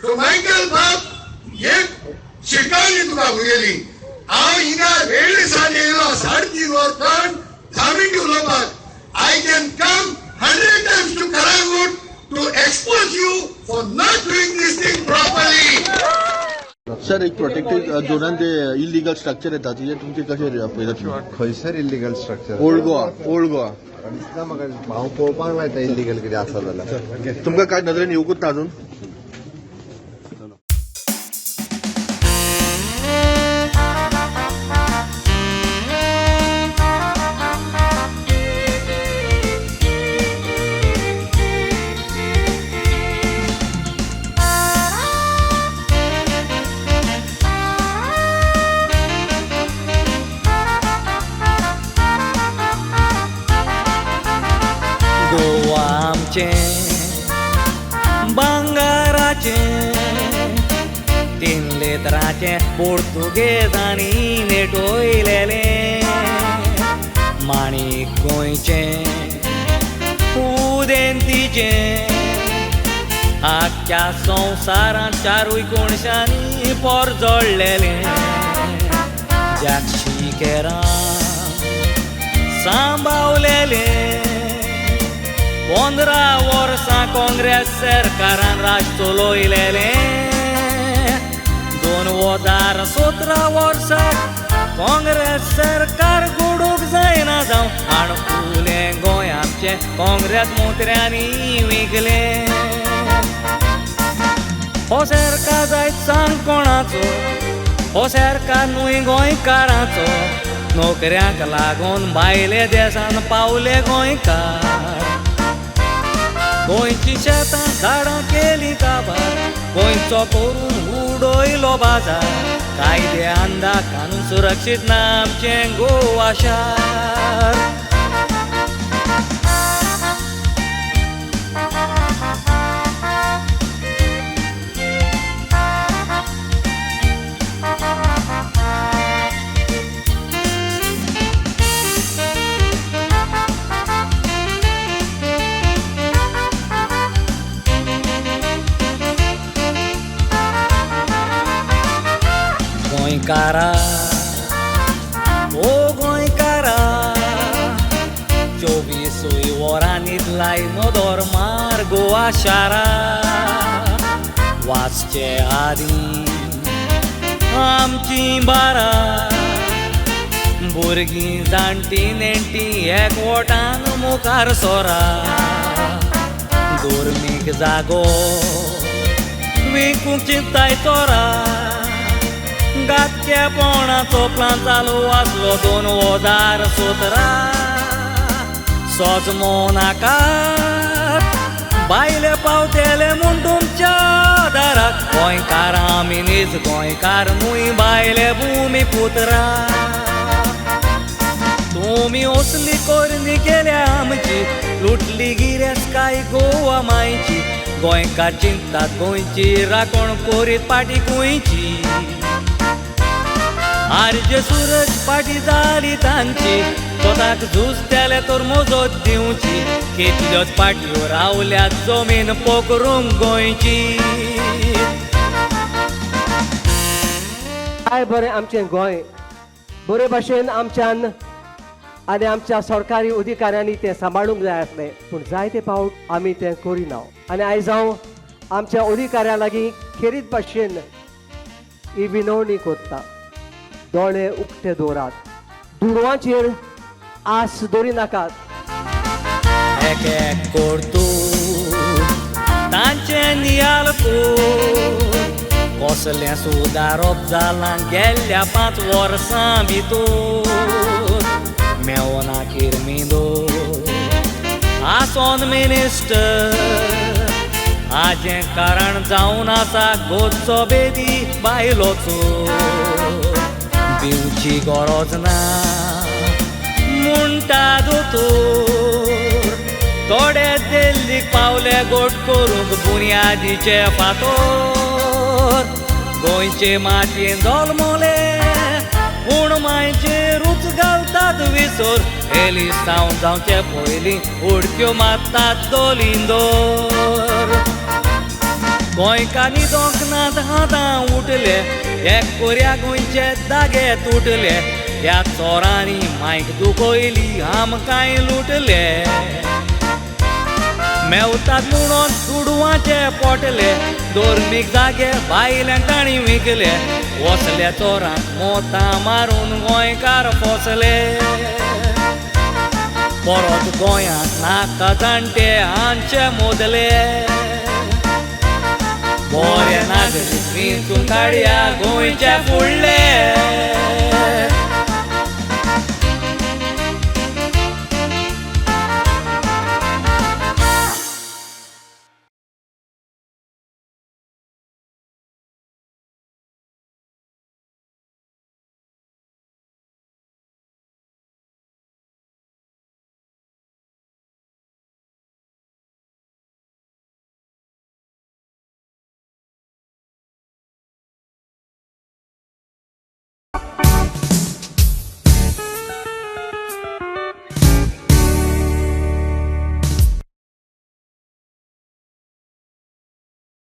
तो मायकल बाप एक शिकायत तुका उरयली हांव हिंगा वेळ दिसांनी येयलो 3.5 वरां 10 मिनट उलोवपाक I can come 100 times to Karagut to expose you for not doing this thing properly. Sir एक प्रोटेक्टेड झोनान ते इलिगल स्ट्रक्चर येता ते तुमचे कशे पळयतात खंयसर इलिगल स्ट्रक्चर ओल्ड गोवा दिसता म्हाका हांव पळोवपाक लायता इलिगल कितें आसा जाल्यार तुमकां काय नदरेन येवकूच ना अजून भांगाराचे 3 लेतराचे पोर्तुगेजांनी नेटोयलेले माणिक गोंयचे उदेंतीचे आख्या संवसारांत 4 कोणशांनी पोर जोडलेले ज्याक शिकेरां सांबाळलेले 15 वर्सां काँग्रेस सरकारान राज चलोयलेले 2017 वर्साक काँग्रेस सरकार घडोवंक जायना जावं आडकुलें गोंय आमचें काँग्रेस मंत्र्यांनी विकले हो सरकार जायत सांग कोणाचो हो सरकार न्हय गोंयकारांचो नोकऱ्यांक लागून भायले देशांत पावले गोंयकार गोंयची शेतां झाडां केली काबार गोंयचो करून उडयलो बाजार कायदे अंदा कानून सुरक्षीत ना आमचें गोवा शार गोंयकारा ओ गोंयकारा 24 वरांनीच लायनो धोरमार गोवा शारा वाचचे आदी आमची बारा भुरगीं जाणटी नेणटी एकवटान मुखार सोरा दोर्मीक जागो विकूंक चिंताय चोरा गातकेपणाचो प्लान चालू आसलो 2017 सोजमो नाका भायले पावतेले म्हूण तुमच्या दाराक गोंयकार आमी नीज गोंयकार न्हय भायले भुमी पुत्रा तुमी असली करणी केल्या आमची लुटली गिरेस्काय गोवा मायची गोंयकार चिंतात गोंयची राखण करीत पाटी गोंयची आरजे सूरज पाटी जाली तांची स्वताक झुजतेले तर मजत दिवची कितल्योच पाटयो रावल्यात जमीन पोकरूंक गोंयची काय बरें आमचें गोंय बरे भाशेन आमच्यान आनी आमच्या सरकारी अधिकाऱ्यांनी तें सांबाळूंक जाय आसलें पूण जायते फावट आमी तें करिना आनी आयज हांव आमच्या अधिकाऱ्यां लागीं खेरीत भाशेन ही विनवणी करता दोळे उक्ते दवरात दुडवांचेर आस दवरिनाकात एक एक करतू तांचे नियाल कसलें सुदारप जालां गेल्ल्या 5 वर्सां भितर मेवना किरमिदो आसोन मिनिस्टर हाजें कारण जावन आसा गोदचो बेदी बायलोचो पिवची गरज ना म्हणटा दोतोर थोडे दिल्लीक पावले गोट करूंक बुन्यादीचे फातोर गोंयचे मातयेन जल्मले पूण मायचे रूच घालतात विसर एलिसांव जावचे पयलीं उडक्यो मारतात दोलिंदोर गोंयकानी दोंकनात हातां उठले एक कोऱ्या गोंयचे दागे तुटले ह्या चोरांनी मायक दुखयली आमकांय लुटले मेवतात म्हणून दुडवांचे पोटले दोर्मीक जागे बायल्यांक ताणी विकले वसल्या चोरांक मोतां मारून गोंयकार फसले परत गोंयांत नाका जाणटे हांचे मोदले बरे नागरीक विंचून काडया गोंयचे फुडले